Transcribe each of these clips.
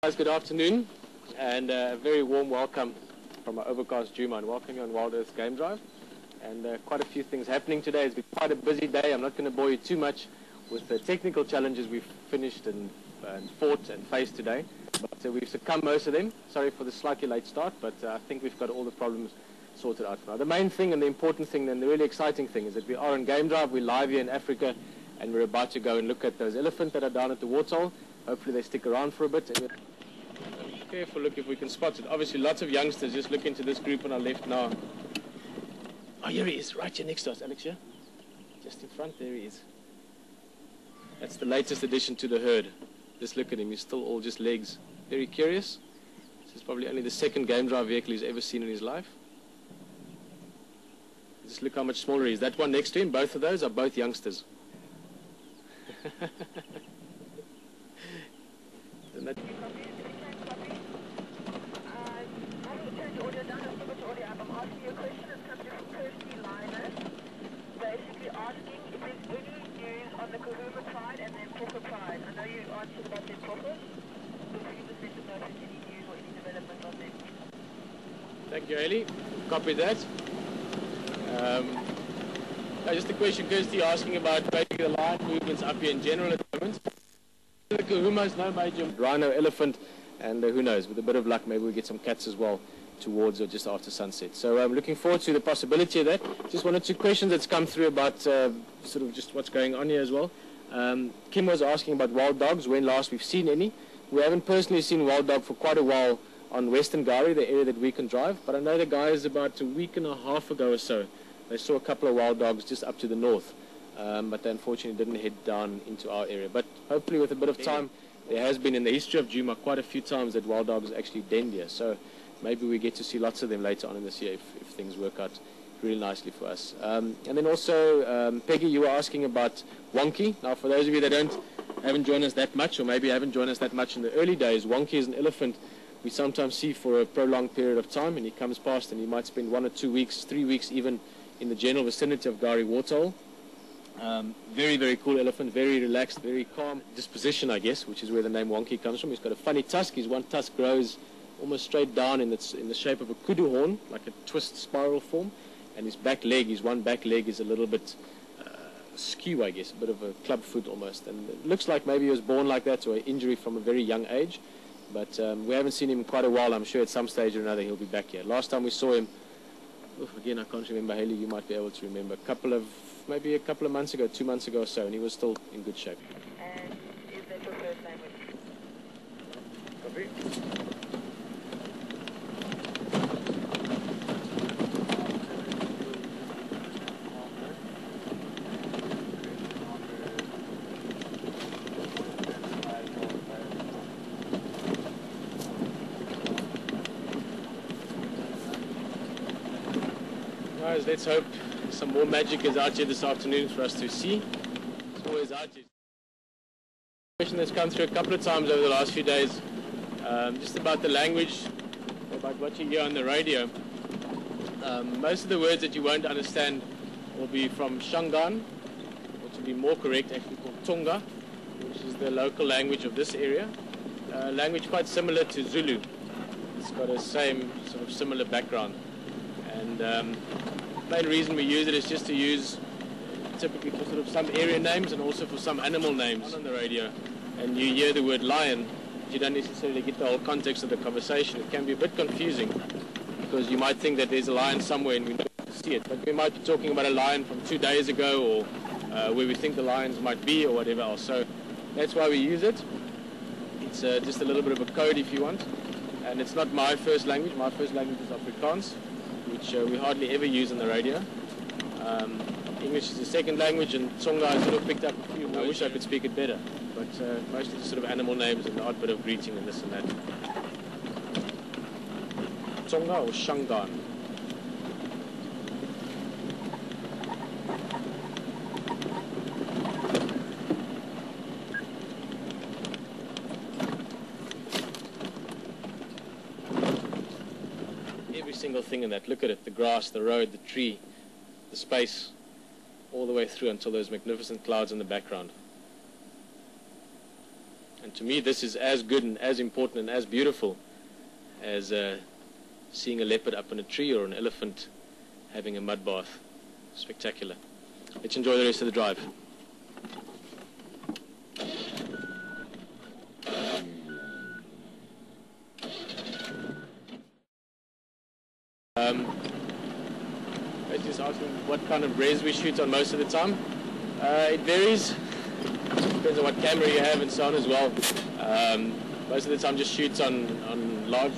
Guys, good afternoon, and a very warm welcome from our overcast Djuma, and welcome you on Wild Earth Game Drive. And quite a few things happening today. It's been quite a busy day. I'm not going to bore you too much with the technical challenges we've finished and fought and faced today. But we've succumbed most of them. Sorry for the slightly late start, but I think we've got all the problems sorted out now. The main thing and the important thing and the really exciting thing is that we are on Game Drive. We're live here in Africa, and we're about to go and look at those elephants that are down at the waterhole. Hopefully they stick around for a bit. And careful look if we can spot it. Obviously lots of youngsters. Just look into this group on our left now. Oh, here he is, right here next to us, Alex, here. Just in front, there he is. That's the latest addition to the herd. Just look at him, he's still all just legs. Very curious. This is probably only the second Game Drive vehicle he's ever seen in his life. Just look how much smaller he is. That one next to him, both of those are both youngsters. And that basically asking if there's any news on the Kahuma Pride and then Pooka Pride. I know you answered about their Pooka, but if you just let us know if there's any news or any development on them. Thank you, Ailey. Copy that. Just a question, Kirsty, asking about basically the lion movements up here in general at the moment. The Kahumas, no major rhino, elephant, and who knows, with a bit of luck, maybe we'll get some cats as well towards or just after sunset. So I'm looking forward to the possibility of that. Just one or two questions that's come through about sort of just what's going on here as well. Kim was asking about wild dogs, when last we've seen any. We haven't personally seen wild dog for quite a while on Western Gari, the area that we can drive, but I know the guys about a week and a half ago or so, they saw a couple of wild dogs just up to the north, but they unfortunately didn't head down into our area. But hopefully with a bit of time, there has been in the history of Djuma quite a few times that wild dogs actually denned here. So maybe we get to see lots of them later on in this year if things work out really nicely for us. And then also, Peggy, you were asking about Wonky. Now, for those of you that haven't joined us that much, or maybe haven't joined us that much in the early days, Wonky is an elephant we sometimes see for a prolonged period of time, and he comes past and he might spend 1 or 2 weeks, 3 weeks even in the general vicinity of Gari Waterhole. Very, very cool elephant, very relaxed, very calm disposition, I guess, which is where the name Wonky comes from. He's got a funny tusk. His one tusk grows almost straight down in the shape of a kudu horn, like a twist spiral form, and his back leg, his one back leg is a little bit skew, I guess, a bit of a club foot almost, and it looks like maybe he was born like that or an injury from a very young age, but we haven't seen him in quite a while. I'm sure at some stage or another he'll be back here. Last time we saw him, again I can't remember, Haley, you might be able to remember, maybe a couple of months ago, 2 months ago or so, and he was still in good shape. And is that your first language? Copy. Guys, let's hope some more magic is out here this afternoon for us to see. It's always out here. A question that's come through a couple of times over the last few days, just about the language, about what you hear on the radio. Most of the words that you won't understand will be from Shangaan, or to be more correct, actually called Tonga, which is the local language of this area. Language quite similar to Zulu. It's got a same sort of similar background. And the main reason we use it is just to use typically for sort of some area names and also for some animal names on the radio. And you hear the word lion, but you don't necessarily get the whole context of the conversation. It can be a bit confusing because you might think that there's a lion somewhere and we don't see it. But we might be talking about a lion from 2 days ago or where we think the lions might be or whatever else. So that's why we use it. It's just a little bit of a code if you want. And it's not my first language. My first language is Afrikaans, which we hardly ever use on the radio. English is the second language, and Tsonga I sort of picked up a few words. I wish I could speak it better, but mostly sort of animal names and the odd bit of greeting and this and that. Tsonga or Shangaan? Every single thing in that, look at it, the grass, the road, the tree, the space, all the way through until those magnificent clouds in the background. And to me, this is as good and as important and as beautiful as seeing a leopard up in a tree or an elephant having a mud bath. Spectacular. Let's enjoy the rest of the drive. Just asking what kind of res we shoot on most of the time. It varies. Depends on what camera you have and so on as well. Most of the time just shoots on large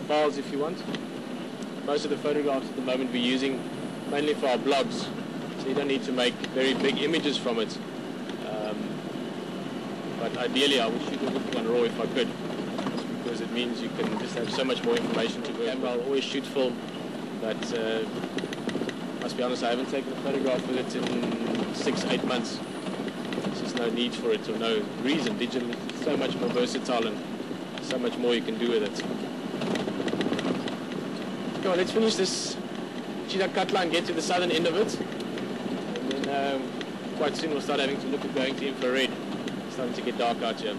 files if you want. Most of the photographs at the moment we're using mainly for our blogs, so you don't need to make very big images from it. But ideally I would shoot everything on RAW if I could, because it means you can just have so much more information to work. I'll always shoot film, but must be honest, I haven't taken a photograph with it in 6-8 months. There's just no need for it or no reason. Digital is so much more versatile and so much more you can do with it. Come on, let's finish this cheetah cut line, get to the southern end of it, and then quite soon we'll start having to look at going to infrared. It's starting to get dark out here.